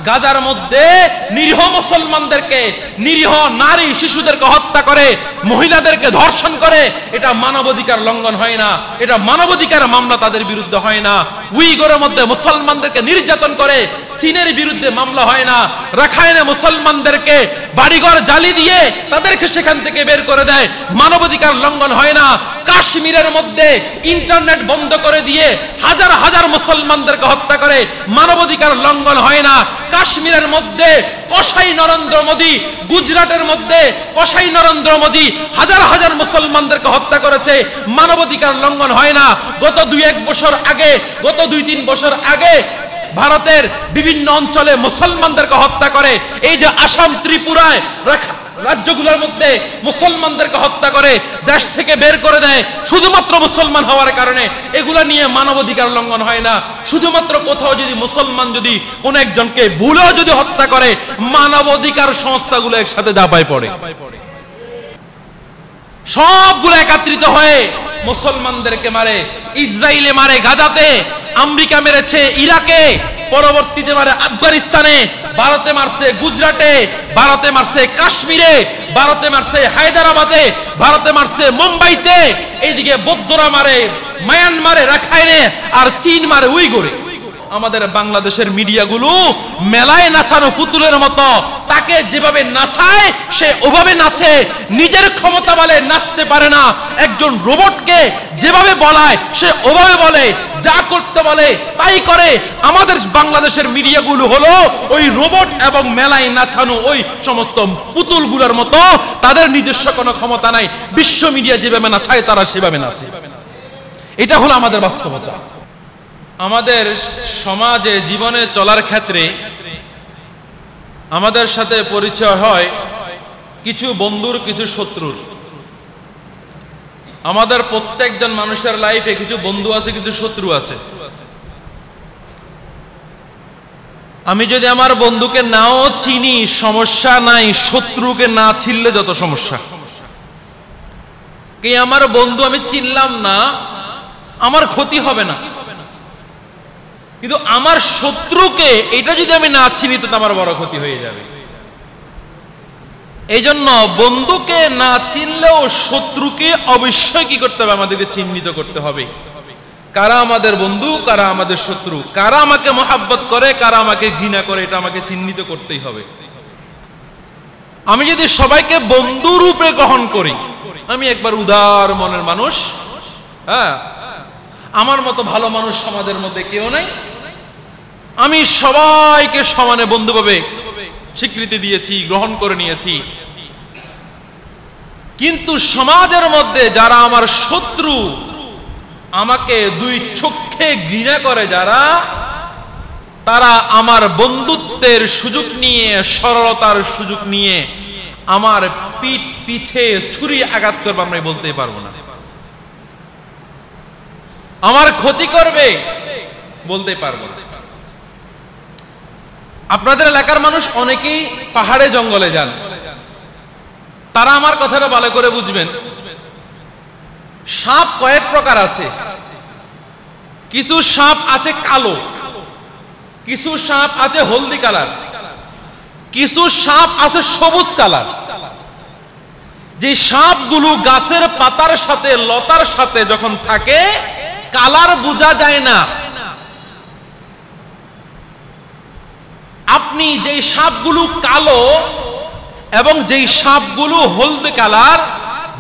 গাজার মধ্যে নিরীহ মুসলমানদেরকে, নিরীহ নারী শিশুদেরকে হত্যা করে, মহিলাদেরকে ধর্ষণ করে, এটা মানবাধিকার লঙ্ঘন হয় না? এটা মানবাধিকার মামলা তাদের বিরুদ্ধে হয় না? উইগরের মধ্যে মুসলমানদেরকে নির্যাতন করে, চীনের বিরুদ্ধে মামলা হয় না? রাখাইনে মুসলমানদেরকে বাড়িঘর জ্বালি দিয়ে তাদেরকে সেখান থেকে বের করে দেয়, মানবাধিকার লঙ্ঘন হয় না? কাশ্মীরের মধ্যে ইন্টারনেট বন্ধ করে দিয়ে হাজার হাজার মুসলমানদেরকে হত্যা করে, মানবাধিকার লঙ্ঘন হয় না? কাশ্মীরের মধ্যে কসাই নরেন্দ্র মোদী, গুজরাটের মধ্যে কসাই নরেন্দ্র মোদী হাজার হাজার মুসলমানদেরকে হত্যা করেছে, মানবাধিকার লঙ্ঘন হয় না? গত 2-1 বছর আগে, গত 2-3 বছর আগে ভারতের বিভিন্ন অঞ্চলে মুসলমানদেরকে হত্যা করে, এই যে আসাম, ত্রিপুরায় রাজ্যগুলোর মধ্যে মুসলমানদেরকে হত্যা করে, দেশ থেকে বের করে দেয় শুধুমাত্র মুসলমান হওয়ার কারণে, এগুলা নিয়ে মানবাধিকার লঙ্ঘন হয় না? শুধুমাত্র কোথাও যদি মুসলমান যদি কোন একজনকে ভুলেও যদি হত্যা করে, মানবাধিকার সংস্থাগুলো একসাথে দাবায় পড়ে, সবগুলো একত্রিত হয়ে মুসলমানদেরকে মারে। ইসরায়েলে মারে গাজাতে, আমেরিকা মেরেছে ইরাকে, পরবর্তীতে মারে আফগানিস্তানে, ভারতে মারছে গুজরাটে, ভারতে মারছে কাশ্মীরে, ভারতে মারছে হায়দ্রাবাদে, ভারতে মারছে মুম্বাইতে, এইদিকে বৌদ্ধরা মারে মায়ানমারে, রাখাইনে, আর চীন মারে উইগরে। আমাদের বাংলাদেশের মিডিয়াগুলো মেলায় নাচানো পুতুলের মতো, তাকে যেভাবে নাচায় সে ওভাবে নাচে, নিজের ক্ষমতা বলে নাচতে পারে না। একজন রোবটকে যেভাবে বলায় সে ওভাবে বলে, যা করতে বলে তাই করে। আমাদের বাংলাদেশের মিডিয়াগুলো হলো ওই রোবট এবং মেলায় নাচানো ওই সমস্ত পুতুলগুলোর মতো, তাদের নিজস্ব কোনো ক্ষমতা নাই। বিশ্ব মিডিয়া যেভাবে নাচায় তারা সেভাবে নাচে। এটা হলো আমাদের বাস্তবতা। আমাদের সমাজে জীবনে চলার ক্ষেত্রে আমাদের সাথে পরিচয় হয় কিছু বন্ধুর, কিছু শত্রুর। আমাদের প্রত্যেকজন মানুষের লাইফে কিছু বন্ধু আছে, কিছু শত্রু আছে। আমি যদি আমার বন্ধুকে নাও চিনি সমস্যা নাই, শত্রুকে না চিনলে যত সমস্যা। কি আমার বন্ধু আমি চিনলাম না, আমার ক্ষতি হবে না, কিন্তু আমার শত্রুকে এটা যদি আমি না চিনি তো আমার বড় ক্ষতি হয়ে যাবে। এই জন্য বন্ধুকে না চিনলেও শত্রুকে অবশ্যই কি করতে হবে, আমাদেরকে চিহ্নিত করতে হবে। কারা আমাদের বন্ধু, কারা আমাদের শত্রু, কারা আমাকে মহাব্বত করে, কারা আমাকে ঘৃণা করে, এটা আমাকে চিহ্নিত করতেই হবে। আমি যদি সবাইকে বন্ধু রূপে গ্রহণ করি, আমি একবার উদার মনের মানুষ, হ্যাঁ, আমার মতো ভালো মানুষ সমাজের মধ্যে কেউ নাই, আমি সবাইকে সমানে বন্ধুভাবে স্বীকৃতি দিয়েছি, গ্রহণ করে নিয়েছি। কিন্তু সমাজের মধ্যে যারা আমার শত্রু, আমাকে দুই চোখে ঘৃণা করে যারা, তারা আমার বন্ধুত্বের সুযোগ নিয়ে, সরলতার সুযোগ নিয়ে আমার পিছে ছুরি আঘাত করবে, আমরা বলতে পারবো না। আমার ক্ষতি করবে বলতে পারবো না। আপনাদের এলাকার মানুষ অনেকেই পাহাড়ে জঙ্গলে যান, তারা আমার কথাটা ভালো করে বুঝবেন। সাপ কয়েক প্রকার আছে। কিছু সাপ আছে কালো, কিছু সাপ আছে হলদি কালার, কিছু সাপ আছে সবুজ কালার। যে সাপগুলো গাছের পাতার সাথে, লতার সাথে যখন থাকে, কালার বোঝা যায় না। আপনি যেই সাপগুলো কালো এবং যেই সাপগুলো হলদে কালার,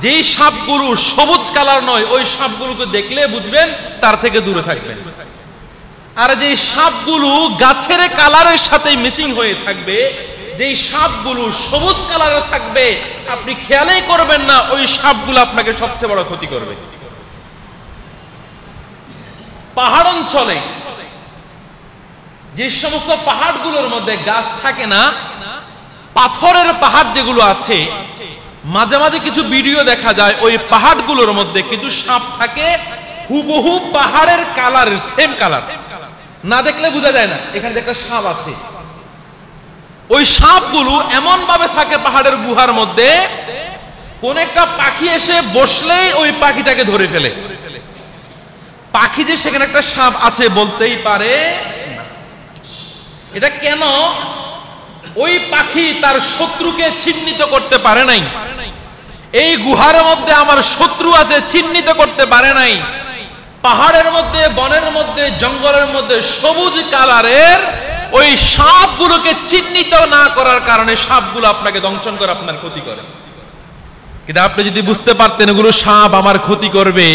যেই সাপগুলো সবুজ কালার নয়, ওই সাপগুলোকে দেখলে বুঝবেন, তার থেকে দূরে থাকবেন। আর যেই সাপগুলো গাছের কালারের সাথে মিসিং হয়ে থাকবে, যেই সাপগুলো সবুজ কালারে থাকবে, আপনি খেয়ালই করবেন না, ওই সাপগুলো আপনাকে সবচেয়ে বড় ক্ষতি করবে। পাহাড় অঞ্চলে যে সমস্ত পাহাড়গুলোর মধ্যে গাছ থাকে না, পাথরের পাহাড় যেগুলো আছে, মাঝে মাঝে কিছু ভিডিও দেখা যায়, ওই পাহাড়গুলোর মধ্যে কিছু সাপ থাকে, হুবহু পাহাড়ের কালারের, সেম কালার, না দেখলে বোঝা যায় না এখানে একটা সাপ আছে। ওই সাপগুলো এমন ভাবে থাকে পাহাড়ের গুহার মধ্যে, কোন একটা পাখি এসে বসলেই ওই পাখিটাকে ধরে ফেলে। পাখি যে সেখানে একটা সাপ আছে বলতেই পারে। এটা কেন? ওই পাখি তার শত্রুকে চিহ্নিত করতে পারে নাই। এই গুহার মধ্যে আমার শত্রু আছে চিহ্নিত করতে পারে নাই। পাহাড়ের মধ্যে, বনের মধ্যে, জঙ্গলের মধ্যে সবুজ কালারের ওই সাপগুলোকে চিহ্নিত না করার কারণে সাপগুলো আপনাকে দংশন করে, আপনার ক্ষতি করে। কিন্তু আপনি যদি বুঝতে পারতেন এগুলো সাপ আমার ক্ষতি করবে,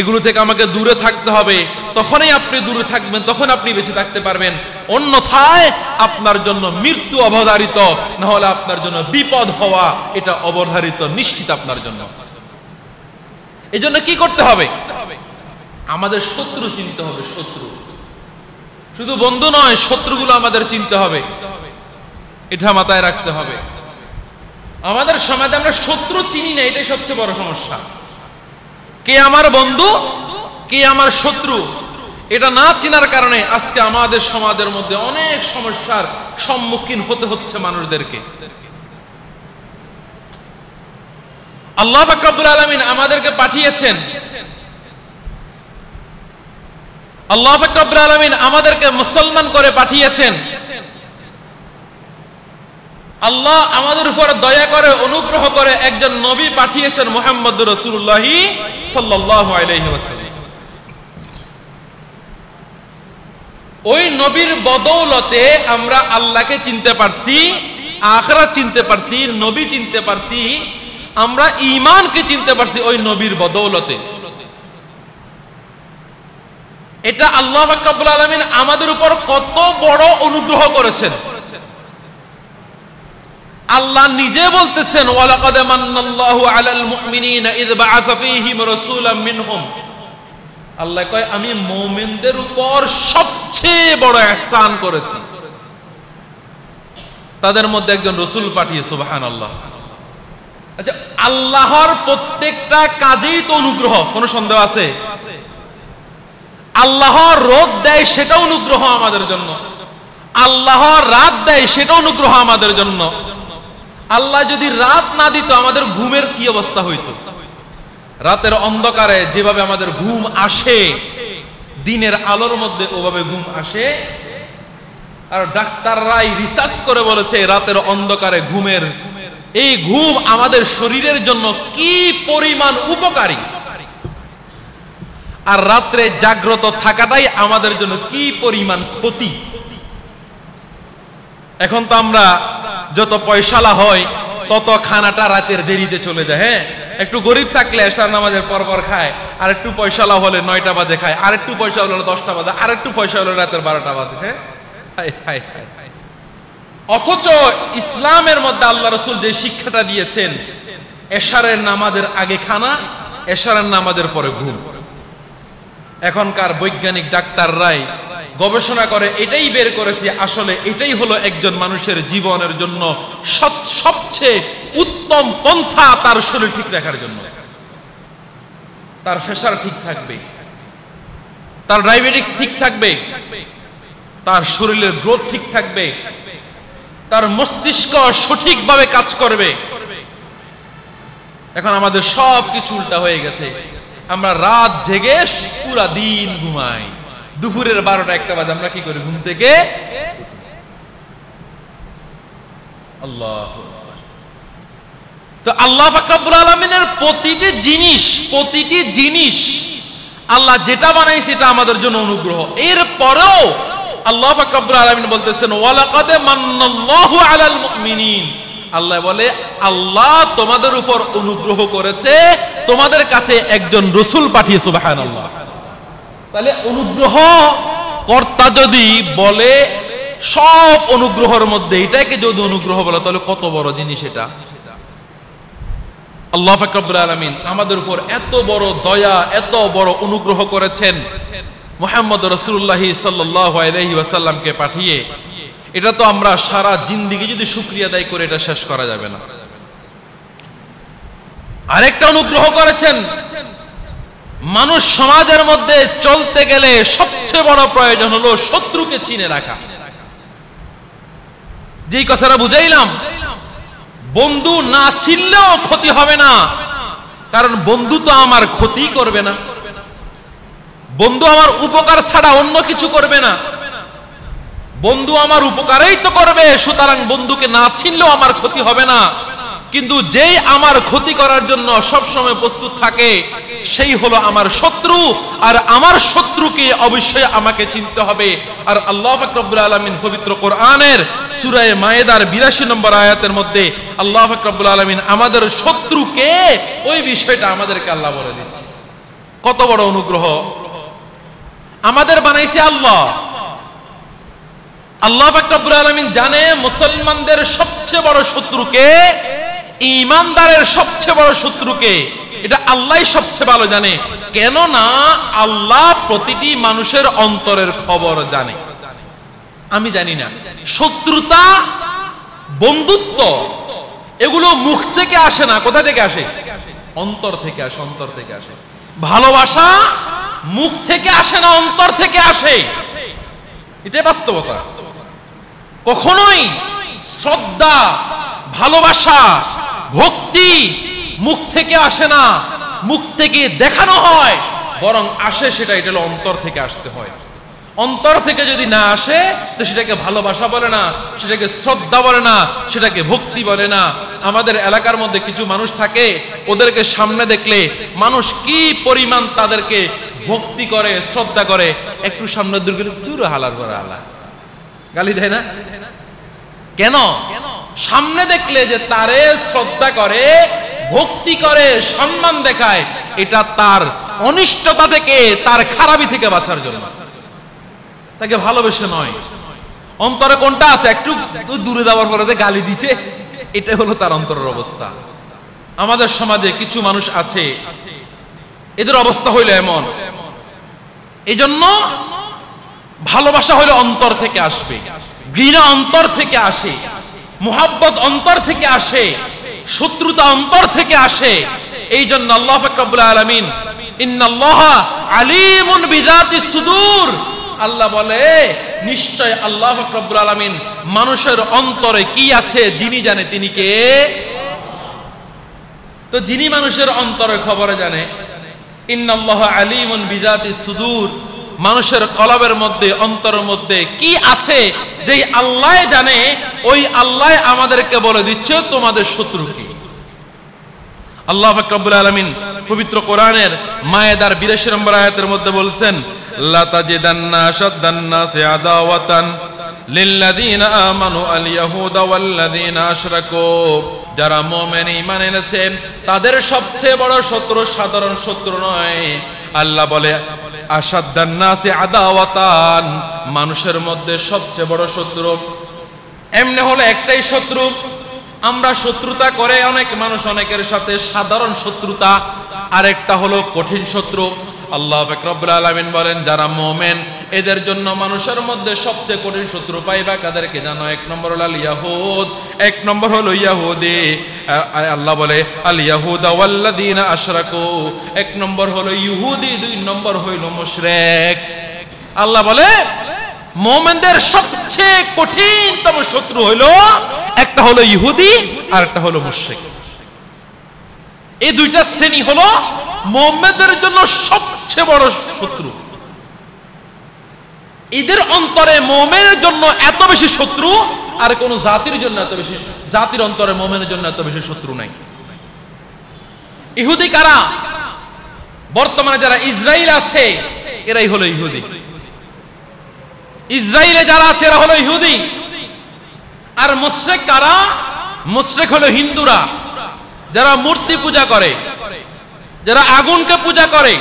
এগুলো থেকে আমাকে দূরে থাকতে হবে, তখনই আপনি দূরে থাকবেন, তখন আপনি বেঁচে থাকতে পারবেন। অন্যথায় আপনার জন্য মৃত্যু অবধারিত, না হলে আপনার জন্য বিপদ হওয়া এটা অবধারিত, নিশ্চিত আপনার জন্য। এই জন্য কি করতে হবে? আমাদের শত্রু চিনতে হবে। শত্রু শুধু বন্ধু নয়, শত্রুগুলো আমাদের চিনতে হবে, এটা মাথায় রাখতে হবে। আমাদের সমাজে আমরা শত্রু চিনি না, এটাই সবচেয়ে বড় সমস্যা। কে আমার বন্ধু, কে আমার শত্রু, এটা না চিনার কারণে আজকে আমাদের সমাজের মধ্যে অনেক সমস্যার সম্মুখীন হতে হচ্ছে মানুষদেরকে। আল্লাহ পাক রব্বুল আলামিন আমাদেরকে পাঠিয়েছেন, আল্লাহ পাক রব্বুল আলামিন আমাদেরকে মুসলমান করে পাঠিয়েছেন। আল্লাহ আমাদের উপর দয়া করে, অনুগ্রহ করে একজন নবী পাঠিয়েছেন, মুহাম্মদুর রাসূলুল্লাহ সাল্লাল্লাহু আলাইহি ওয়াসাল্লাম। ওই নবীর বদৌলতে আমরা আল্লাহকে চিনতে পারছি, আখিরাত চিনতে পারছি, নবী চিনতে পারছি, আমরা ঈমানকে চিনতে পারছি ওই নবীর বদৌলতে। এটা আল্লাহ পাক রব্বুল আলামিন আমাদের উপর কত বড় অনুগ্রহ করেছেন। আল্লাহ নিজে বলতেছেন, ওয়ালাকাদ মান্নাল্লাহু আলাল মুমিনিনা ইয বাআসা ফীহিম রাসূলাম মিনহুম। আল্লাহ কয় আমি মুমিনদের উপর সবচেয়ে বড় ইহসান করেছি, তাদের মধ্যে একজন রাসূল পাঠিয়ে। সুবহানাল্লাহ। আচ্ছা, আল্লাহর প্রত্যেকটা কাজেই তো অনুগ্রহ, কোনো সন্দেহ আছে? আল্লাহ রোদ দেয়, সেটা অনুগ্রহ আমাদের জন্য। আল্লাহ রাত দেয়, সেটা অনুগ্রহ আমাদের জন্য। আল্লাহ যদি রাত না দিত আমাদের ঘুমের কি অবস্থা হইতো? রাতের অন্ধকারে যেভাবে আমাদের ঘুম আসে, দিনের আলোর মধ্যে ওভাবে ঘুম আসে। আর ডাক্তাররাই রিসার্চ করে বলেছে রাতের অন্ধকারে ঘুমের এই ঘুম আমাদের শরীরের জন্য কি পরিমাণ উপকারী, আর রাত্রে জাগ্রত থাকাটাই আমাদের জন্য কি পরিমাণ ক্ষতি। এখন তো আমরা যত পয়সালা হয় তত খানাটা রাতের দেরিতে চলে যায়। হ্যাঁ, একটু গরিব থাকলে এশার নামাজের পরপর খায়, আর একটু পয়সালা হলে 9টা বাজে খায়, আর একটু পয়সা হলে 10টা বাজে, আর একটু পয়সা হলে রাতের 12টা বাজে। হ্যাঁ, অথচ ইসলামের মধ্যে আল্লাহ রাসূল যে শিক্ষাটা দিয়েছেন, এশারের নামাজের আগে খানা, এশারের নামাজের পরে ঘুম। এখনকার বৈজ্ঞানিক ডাক্তাররাই গবেষণা করে এটাই বের করেছে, আসলে এটাই হলো একজন মানুষের জীবনের জন্য সবচেয়ে উত্তম পন্থা তার শরীর ঠিক রাখার জন্য। তার প্রেসার ঠিক থাকবে, তার ডায়াবেটিস ঠিক থাকবে, তার শরীরের গ্রোথ ঠিক থাকবে, তার মস্তিষ্ক সঠিকভাবে কাজ করবে। এখন আমাদের সব কিছু উল্টা হয়ে গেছে। আমরা রাত জেগে পুরা দিন ঘুমাই, দুপুরের 12টা 1টা বাজে আমরা কি করি? ঘুম থেকে আল্লাহু আকবার। তো আল্লাহ পাক রব্বুল আলামিনের প্রতিটি জিনিস আল্লাহ যেটা বানাইছে এটা আমাদের জন্য অনুগ্রহ। এরপরেও আল্লাহ পাক রব্বুল আলামিন বলতেছেন, ওয়ালাকাদ মান্নাল্লাহু আলাল মুমিনিন। আল্লাহ বলে আল্লাহ তোমাদের উপর অনুগ্রহ করেছে, তোমাদের কাছে একজন রাসূল পাঠিয়ে। সুবহানাল্লাহ। তাহলে অনুগ্রহ কর্তা যদি বলে সব অনুগ্রহের মধ্যে এটাকে যদি অনুগ্রহ বলে, তাহলে কত বড় জিনিস এটা। আল্লাহ পাক রব্বুল আলামিন আমাদের উপর এত বড় দয়া, এত বড় অনুগ্রহ করেছেন মুহাম্মদ রাসূলুল্লাহ সাল্লাল্লাহু আলাইহি ওয়াসাল্লামকে পাঠিয়ে। এটা তো আমরা সারা জিন্দেগি যদি শুকরিয়া আদায় করে এটা শেষ করা যাবে না। আরেকটা অনুগ্রহ করেছেন, মানুষ সমাজের মধ্যে চলতে গেলে সবচেয়ে বড় প্রয়োজন হলো শত্রুকে চিনে রাখা। যেই কথাটা বুঝাইলাম, বন্ধু না চিনলেও ক্ষতি হবে না, কারণ বন্ধু তো আমার ক্ষতি করবে না, বন্ধু আমার উপকার ছাড়া অন্য কিছু করবে না। বন্ধু আমার উপকারই তো করবে, সুতরাং বন্ধুকে না চিনলেও আমার ক্ষতি হবে না। কিন্তু যেই আমার ক্ষতি করার জন্য সবসময় প্রস্তুত থাকে সেই হলো আমার শত্রু, আর আমার শত্রুকে অবশ্যই আমাকে চিনতে হবে। আর আল্লাহ পাক রব্বুল আলামিন পবিত্র কোরআনের সূরা মায়েদার ৮২ নম্বর আয়াতের মধ্যে আল্লাহ পাক রব্বুল আলামিন আমাদের শত্রুকে ওই বিষয়টা আমাদেরকে আল্লাহ বলে দিচ্ছে। কত বড় অনুগ্রহ! আমাদের বানাইছে আল্লাহ। আল্লাহ পাক রব্বুল আলামিন জানে মুসলমানদের সবচেয়ে বড় শত্রুকে, ঈমানদারের সবচেয়ে বড় শত্রুকে, এটা আল্লাহই সবচেয়ে ভালো জানে। কেন না আল্লাহ প্রতিটি মানুষের অন্তরের খবর জানে, আমি জানি না। শত্রুতা, বন্ধুত্ব এগুলো মুখ থেকে আসে না। কোথা থেকে আসে? অন্তর থেকে আসে, অন্তর থেকে আসে। ভালোবাসা মুখ থেকে আসে না, অন্তর থেকে আসে। এটাই বাস্তবতা। কখনোই শ্রদ্ধা, ভালোবাসা, ভক্তি মুখ থেকে আসে না, মুখ থেকে দেখানো হয়, বরং আসে সেটা, এটা হলো অন্তর থেকে আসতে হয়। অন্তর থেকে যদি না আসে তো সেটাকে ভালোবাসা বলে না, সেটাকে শ্রদ্ধা বলে না, সেটাকে ভক্তি বলে না। আমাদের এলাকার মধ্যে কিছু মানুষ থাকে, ওদেরকে সামনে দেখলে মানুষ কি পরিমাণ তাদেরকে ভক্তি করে, শ্রদ্ধা করে, একটু সামনে দূর হালার করে আলা গালি দেয় না কেন? সামনে দেখলে যে তারে শ্রদ্ধা করে, ভক্তি করে, সম্মান দেখায়, এটা তার অনিষ্টতা থেকে, তার খারাপি থেকে বাঁচার জন্য, তাকে ভালোবেসে নয়। অন্তরে কোনটা আছে? একটু দূরে যাওয়ার পরে গালি দিচ্ছে, এটা হলো তার অন্তরের অবস্থা। আমাদের সমাজে কিছু মানুষ আছে, এদের অবস্থা হইলো এমন। এই জন্য ভালোবাসা হইলো অন্তর থেকে আসবে, ঘৃণা অন্তর থেকে আসে, মুহাব্বত অন্তর থেকে আসে, শত্রুতা অন্তর থেকে আসে। এই জন্য আল্লাহ পাক রব্বুল আলামিন ইন্নাল্লাহা আলিমুন বিযাতিস সুদূর, আল্লাহ বলে নিশ্চয় আল্লাহ পাক রব্বুল আলামিন মানুষের অন্তরে কি আছে যিনি জানে, তিনি কে? তো যিনি মানুষের অন্তরের খবর জানে, ইন্নাল্লাহা আলিমুন বিযাতিস সুদূর, মানুষের কলবের মধ্যে, অন্তরের মধ্যে কি আছে যেই আল্লাহ জানে, ওই আল্লাহ আমাদেরকে বলে দিচ্ছে তোমাদের শত্রু কি। আল্লাহ পাক রব্বুল আলামিন পবিত্র কোরআনের মায়েদার ৮২ নম্বর আয়াতের মধ্যে বলছেন, লা তাজিদান্না আশাদ্দান নাসি আদাওয়াতান লিল্লাযীনা আমানু আল ইয়াহুদা ওয়াল্লাযীনা আশরাকু, যারা মুমিন ঈমান এনেছেন তাদের সবচেয়ে বড় শত্রু সাধারণ শত্রু নয়। আল্লাহ বলে আশাদ্দান নাসি আদাওয়াতান, মানুষের মধ্যে সবচেয়ে বড় শত্রু এমনি হলো একটাই শত্রু। আমরা শত্রুতা করে অনেক মানুষ অনেকের সাথে, সাধারণ শত্রুতা, আর একটা হলো কঠিন শত্রু। আল্লাহ পাক রব্বুল আলামিন বলেন যারা মুমিন এদের জন্য মানুষের মধ্যে সবচেয়ে কঠিন শত্রু পাইবা কাদেরকে জানো? এক নম্বর হলো আল ইয়াহুদ, এক নম্বর হলো ইহুদি। আল্লাহ বলে আল ইয়াহুদা ওয়াল্লাযীনা আশরাকু, এক নম্বর হলো ইহুদি, দুই নম্বর হইল মুশরিক। আল্লাহ বলে মুমিনদের সবচেয়ে কঠিনতম শত্রু হইল একটা হলো ইহুদি আর একটা হলো মুশরিক। এই দুইটা শ্রেণী হলো মুমিনদের জন্য সবচেয়ে বড় শত্রু। এদের অন্তরে মুমিনের জন্য এত বেশি শত্রু আর কোন জাতির জন্য এত বেশি, জাতির অন্তরে মুমিনের জন্য এত বেশি শত্রু নাই। ইহুদি কারা? বর্তমানে যারা ইসরায়েল আছে এরাই হলো ইহুদি। ইসরায়েলে যারা আছে এরা হলো ইহুদি। আর মুশরিক কারা? মুশরিক হলো হিন্দুরা, যারা মূর্তি পূজা করে, যারা আগুনকে পূজা করে,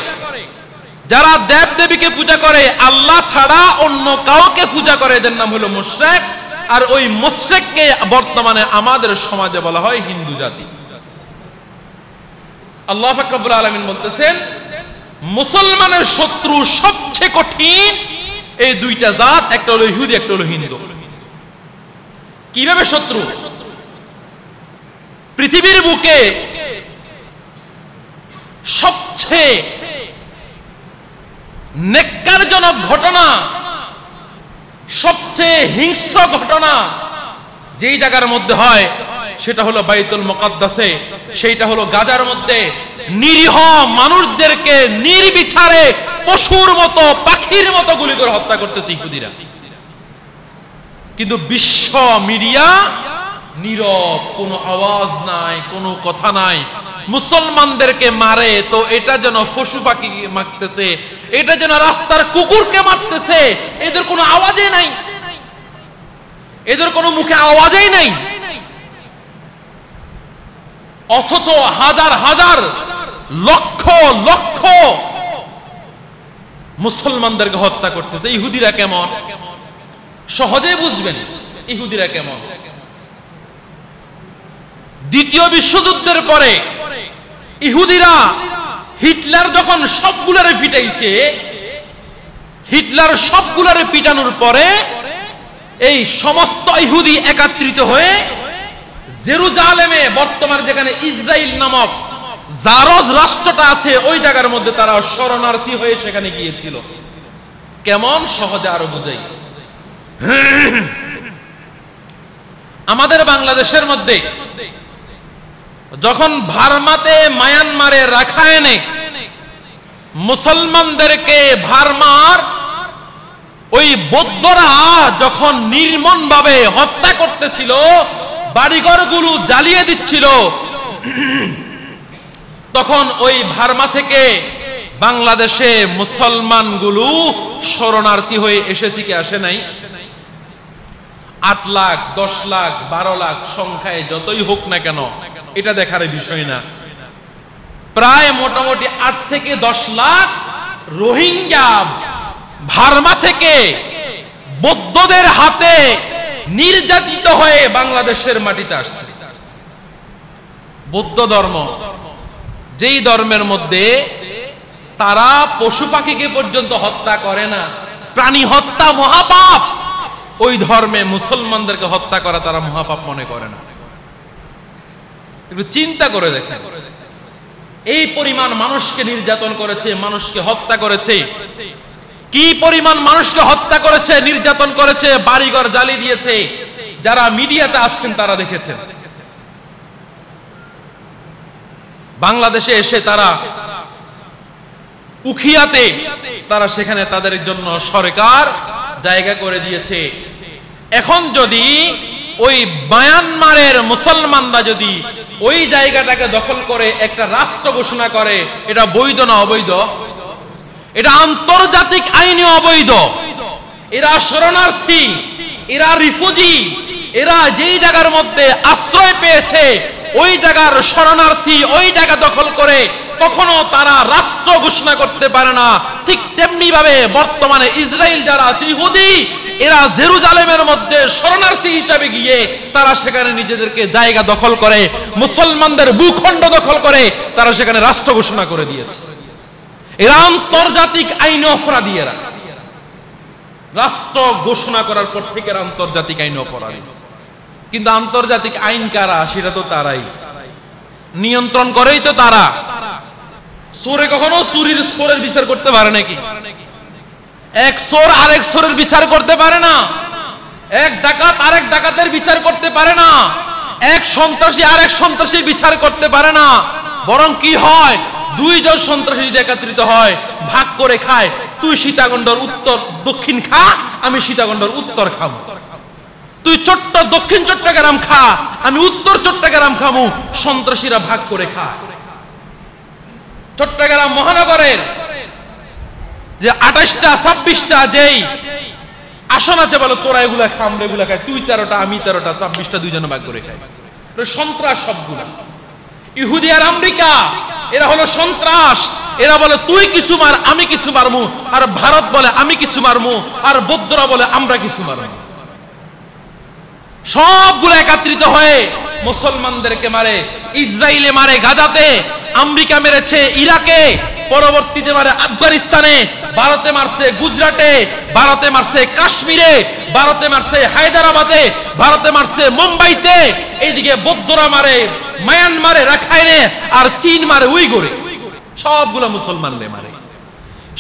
যারা দেব দেবীকে পূজা করে, আল্লাহ ছাড়া অন্য কাউকে পূজা করে, এদের নাম হলো মুশরিক। আর ওই মুশরিককে বর্তমানে আমাদের সমাজে বলা হয় হিন্দু জাতি। আল্লাহ পাক রব্বুল আলামিন বলতেছেন মুসলমানের শত্রু সবচেয়ে কঠিন এই দুইটা জাত, একটা হলো ইহুদি, একটা হলো হিন্দু। কিভাবে শত্রু? পৃথিবীর বুকে সবচেয়ে নেক্কারজনক ঘটনা, সবচেয়ে হিংস্র ঘটনা যেই জায়গার মধ্যে হয় সেটা হলো বাইতুল মুকাদ্দাসে, সেইটা হলো গাজার মধ্যে। নিরীহ মানুষদেরকে নির্বিচারে পশুর মতো, পাখির মতো গুলি করে হত্যা করতেছে ইহুদিরা। কিন্তু বিশ্ব মিডিয়া নীরব, কোনো আওয়াজ নাই, কোনো কথা নাই। মুসলমানদেরকে মারে তো এটা যেন পশু পাখি মারতেছে, এটা যেন রাস্তার কুকুরকে মারতেছে, এদের কোনো আওয়াজই নাই, এদের কোনো মুখে আওয়াজই নাই। অথচ হাজার হাজার লক্ষ লক্ষ মুসলমানদেরকে হত্যা করতেছে। ইহুদিরা কেমন সহজেই বুঝবেন, ইহুদিরা কেমন। দ্বিতীয় বিশ্বযুদ্ধের পরে ইহুদিরা হিটলার যখন সবগুলারে পিটাইছে, হিটলার সবগুলারে পিটানোর পরে এই সমস্ত ইহুদি একত্রিত হয়ে জেরুজালেমে, বর্তমান যেখানে ইসরায়েল নামক জারজ রাষ্ট্রটা আছে, ওই জায়গার মধ্যে তারা শরণার্থী হয়ে সেখানে গিয়েছিল। কেমন সহজে আরো বুঝাই। আমাদের বাংলাদেশের মধ্যে যখন ভার্মাতে, মায়ানমারে, রাখাইনে মুসলমানদেরকে ভার্মার ওই বৌদ্ধরা যখন নির্মমভাবে হত্যা করতেছিল, বাড়িঘরগুলো জ্বালিয়ে দিচ্ছিল, তখন ওই ভার্মা থেকে বাংলাদেশে মুসলমানগুলো শরণার্থী হয়ে এসেছে কি আসে নাই? 8 লাখ, 10 লাখ, 12 লাখ সংখ্যায় যতই হোক না কেন, এটা দেখার বিষয় না। প্রায় মোটামুটি 8 থেকে 10 লাখ রোহিঙ্গা ভার্মা থেকে বৌদ্ধদের হাতে নির্যাতিত হয়ে বাংলাদেশের মাটিতে আসছে। বৌদ্ধ ধর্ম, যেই ধর্মের মধ্যে তারা পশু পাখিকে পর্যন্ত হত্যা করে না, প্রাণী হত্যা মহাপাপ, ওই ধর্মে মুসলমানদেরকে হত্যা করা তারা মহাপাপ মনে করে না। একটু চিন্তা করে দেখেন, এই পরিমাণ মানুষকে নির্যাতন করেছে, মানুষকে হত্যা করেছে, কি পরিমাণ মানুষকে হত্যা করেছে, নির্যাতন করেছে, বাড়িঘর জ্বালিয়ে দিয়েছে। যারা মিডিয়াতে আছেন তারা দেখেছেন। বাংলাদেশে এসে তারা উখিয়াতে, তারা সেখানে তাদের জন্য সরকার জায়গা করে দিয়েছে। এখন যদি ওই মায়ানমারের মুসলমানরা যদি ওই জায়গাটাকে দখল করে একটা রাষ্ট্র ঘোষণা করে, এটা বৈধ না অবৈধ? এটা আন্তর্জাতিক আইনে অবৈধ। এরা শরণার্থী, এরা রিফিউজি, এরা যেই জায়গার মধ্যে আশ্রয় পেয়েছে ওই জায়গার শরণার্থী, ওই জায়গা দখল করে কখনো তারা রাষ্ট্র ঘোষণা করতে পারে না। ঠিক তেমনি ভাবে বর্তমানে ইসরায়েল যারা আছে, ইহুদি, এরা জেরুজালেমের মধ্যে শরণার্থী হিসাবে গিয়ে তারা সেখানে নিজেদেরকে জায়গা দখল করে, মুসলমানদের ভূখণ্ড দখল করে, তারা সেখানে রাষ্ট্র ঘোষণা করে দিয়েছে। এরা আন্তর্জাতিক আইন অপরাধী। এরা রাষ্ট্র ঘোষণা করার পর থেকে এরা আন্তর্জাতিক আইন অপরাধী। কিন্তু আন্তর্জাতিক আইন কারা? সেটা তো তারাই নিয়ন্ত্রণ করেই তো তারা। চোরে কখনো চোরের বিচার করতে পারে নাকি? এক চোর আরেক চোরের বিচার করতে পারে না। এক ডাকাত আরেক ডাকাতের বিচার করতে পারে না। এক সন্ত্রাসী আরেক সন্ত্রাসীর বিচার করতে পারে না। বরং কি হয়, 2 জন সন্ত্রাসী একত্রিত হয়, ভাগ করে খায়। তুই সীতাকুণ্ডর উত্তর দক্ষিণ খা, আমি সীতাকুণ্ডর উত্তর খাবো। তুই দক্ষিণ চট্টগ্রাম খা, আমি উত্তর চট্টগ্রাম খাবো। সন্ত্রাসীরা ভাগ করে খায়। চট্টগ্রাম মহানগরের যে 28টা 26টা যেই আসন আছে, বলো তোরা এগুলা খা, আমরা এগুলা খাই। তুই 13টা, আমি 13টা, 26টা 2 জন ভাগ করে খাই। সন্ত্রাস সবগুলা। ইহুদি আর আমেরিকা এরা হলো সন্ত্রাস। এরা বলে তুই কিছু মার, আমি কিছু মারমু। আর ভারত বলে আমি কিছু মারমু, আর বৌদ্ধরা বলে আমরা কিছু মারমু। সবগুলো একত্রিত হয়ে মুসলমানদেরকে মারে। ইসরায়েলে মারে গাজাতে, আমেরিকা মেরেছে ইরাকে, পরবর্তীতে মারে আফগানিস্তানে, ভারতে মারছে গুজরাটে, ভারতে মারছে কাশ্মীরে, ভারতে মারছে হায়দ্রাবাদে, ভারতে মারছে মুম্বাইতে। এইদিকে বৌদ্ধরা মারে মায়ানমারে, রাখাইনে, আর চীন মারে উইগুরে। সবগুলো মুসলমানরে মারে,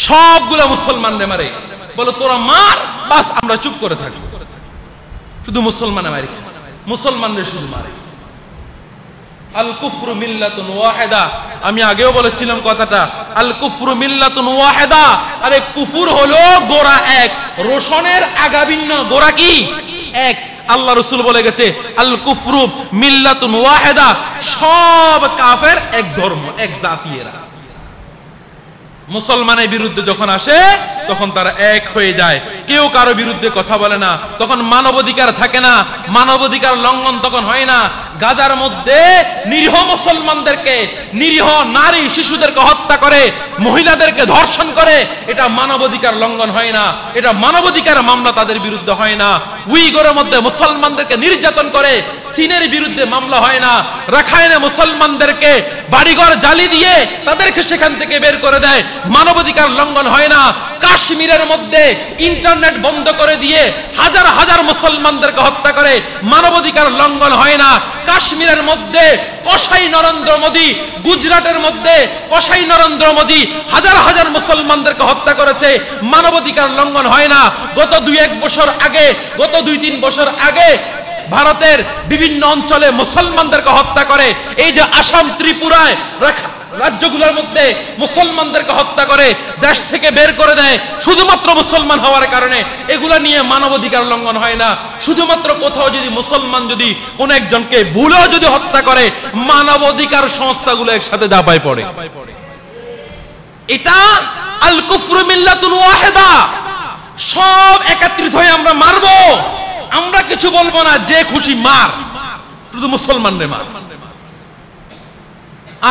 সবগুলো মুসলমানরে মারে। বলো তোরা মার, বাস আমরা চুপ করে থাকবো। শুধু মুসলমানে মারে, মুসলমানদের শুধু মারে। আল কুফরু মিল্লাতুন ওয়াহিদা। আমি আগেও বলেছিলাম কথাটা, আল কুফরু মিল্লাতুন ওয়াহিদা। আরে কুফর হলো গোড়া এক, রোশনের আগা ভিন্ন। গোড়া কি? এক। আল্লাহ রাসূল বলে গেছে আল কুফরু মিল্লাতুন ওয়াহিদা, সব কাফের এক ধর্ম, এক জাতি। এরা মুসলমানের বিরুদ্ধে যখন আসে তখন তারা এক হয়ে যায়, কেউ কারো বিরুদ্ধে কথা বলে না, তখন মানবাধিকার থাকে না, মানবাধিকার লঙ্ঘন তখন হয় না। গাজার মধ্যে নিরীহ মুসলমানদেরকে, নিরীহ নারী শিশুদেরকে হত্যা করে, মহিলাদেরকে ধর্ষণ করে, এটা মানবাধিকার লঙ্ঘন হয় না, এটা মানবাধিকার মামলা তাদের বিরুদ্ধে হয় না। উইগরের মধ্যে মুসলমানদেরকে নির্যাতন করে, চীনের বিরুদ্ধে মামলা হয় না। রাখাইনে মুসলমানদেরকে বাড়িঘর জ্বালিয়ে দিয়ে তাদেরকে সেখান থেকে বের করে দেয়, মানবাধিকার লঙ্ঘন হয় না। কাশ্মীরের মধ্যে ইন্টারনেট বন্ধ করে দিয়ে হাজার হাজার মুসলমানদেরকে হত্যা করে, মানবাধিকার লঙ্ঘন হয় না। কাশ্মীরের মধ্যে কসাই নরেন্দ্র মোদী, গুজরাটের মধ্যে কসাই নরেন্দ্র মোদী হাজার হাজার মুসলমানদেরকে হত্যা করেছে, মানবাধিকার লঙ্ঘন হয় না। গত 2-1 বছর আগে, গত 2-3 বছর আগে ভারতের বিভিন্ন অঞ্চলে মুসলমানদেরকে হত্যা করে। এই যে আসাম, ত্রিপুরায় রাজ্যগুলোর মধ্যে মুসলমানদেরকে হত্যা করে, দেশ থেকে বের করে দেয় শুধুমাত্র মুসলমান হওয়ার কারণে। এগুলা নিয়ে মানবাধিকার লঙ্ঘন হয় না। শুধুমাত্র কোথাও যদি মুসলমান যদি কোন একজনকে ভুলেও যদি হত্যা করে, মানবাধিকার সংস্থাগুলো একসাথে দাবায় পড়ে। এটা আল কুফরু মিল্লাতুন ওয়াহিদা, সব একত্রিত হয়ে আমরা মারবো, আমরা কিছু বলবো না, যে খুশি মার, শুধু মুসলমানরে মার।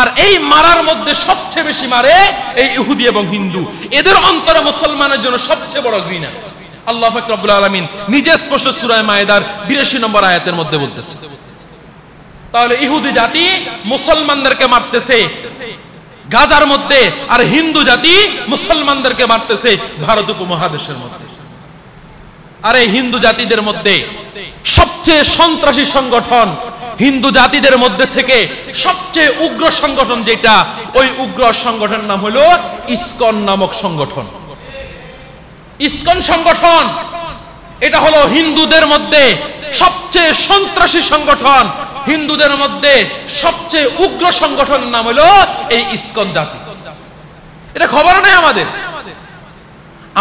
আর এই মারার মধ্যে সবচেয়ে বেশি মারে এই ইহুদি এবং হিন্দু। এদের অন্তরে মুসলমানের জন্য সবচেয়ে বড় ঘৃণা। আল্লাহ পাক রব্বুল আলামিন নিজে স্পষ্ট সূরা মায়েদার 82 নম্বর আয়াতের মধ্যে বলতেছে। তাহলে ইহুদি জাতি মুসলমানদেরকে মারতেছে গাজার মধ্যে, আর হিন্দু জাতি মুসলমানদেরকে মারতেছে ভারত উপমহাদেশের মধ্যে। আর এই হিন্দু জাতিদের মধ্যে সবচেয়ে সন্ত্রাসী সংগঠন, হিন্দু জাতিদের মধ্যে থেকে সবচেয়ে উগ্র সংগঠন যেটা, ওই উগ্র সংগঠনের নাম হলো ইসকন নামক সংগঠন। ইসকন সংগঠন এটা হলো হিন্দুদের মধ্যে সবচেয়ে সন্ত্রাসী সংগঠন, হিন্দুদের মধ্যে সবচেয়ে উগ্র সংগঠনের নাম হলো এই ইসকন জাতি। এটা খবর নাই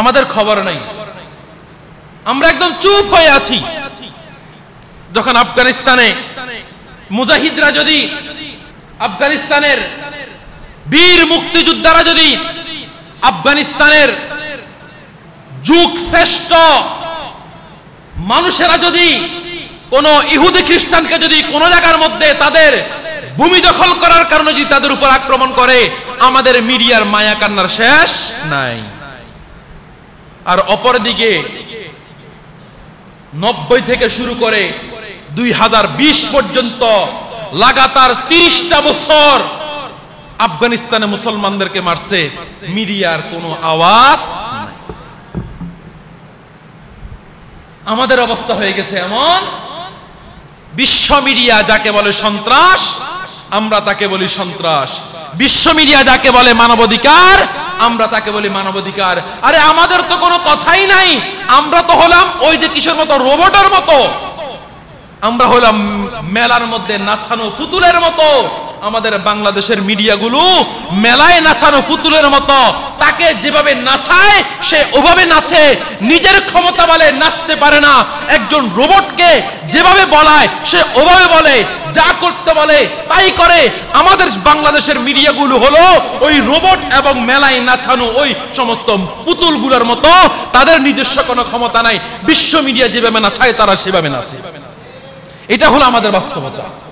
আমাদের খবর নাই, আমরা একদম চুপ হয়ে আছি। যখন আফগানিস্তানে মুজাহিদরা, যদি আফগানিস্তানের বীর মুক্তিযোদ্ধারা, যদি আফগানিস্তানের যুগ শ্রেষ্ঠ মানুষেরা যদি কোন ইহুদি খ্রিস্টানকে যদি কোন জায়গার মধ্যে তাদের ভূমি দখল করার কারণে যদি তাদের উপর আক্রমণ করে, আমাদের মিডিয়ার মায়া কান্নার শেষ নাই। আর অপরদিকে 90 থেকে শুরু করে 2020 পর্যন্ত লাগাতার 30টা বছর আফগানিস্তানে মুসলমানদেরকে মারছে, মিডিয়ার কোনো আওয়াজ নাই। আমাদের অবস্থা হয়ে গেছে এমন, বিশ্ব মিডিয়া যাকে বলে সন্ত্রাস, আমরা তাকে বলি সন্ত্রাস। বিশ্ব মিডিয়া যাকে বলে মানবাধিকার, আমরা তাকে বলি মানবাধিকার। আরে আমাদের তো কোনো কথাই নাই, আমরা তো হলাম ওই যে কিসের মতো, রোবটের মতো। আমরা হলাম মেলার মধ্যে নাচানো পুতুলের মতো। আমাদের বাংলাদেশের মিডিয়াগুলো মেলায় নাচানো পুতুলের মতো, তাকে যেভাবে নাচায় সে ওভাবে নাচে, নিজের ক্ষমতা বলে নাচতে পারে না। একজন রোবটকে যেভাবে বলায় সে ওভাবে বলে, যা করতে বলে তাই করে। আমাদের বাংলাদেশের মিডিয়াগুলো হলো ওই রোবট এবং মেলায় নাচানো ওই সমস্ত পুতুলগুলোর মতো, তাদের নিজস্ব কোনো ক্ষমতা নাই। বিশ্ব মিডিয়া যেভাবে নাচায় তারা সেভাবে নাচে। এটা হলো আমাদের বাস্তবতা।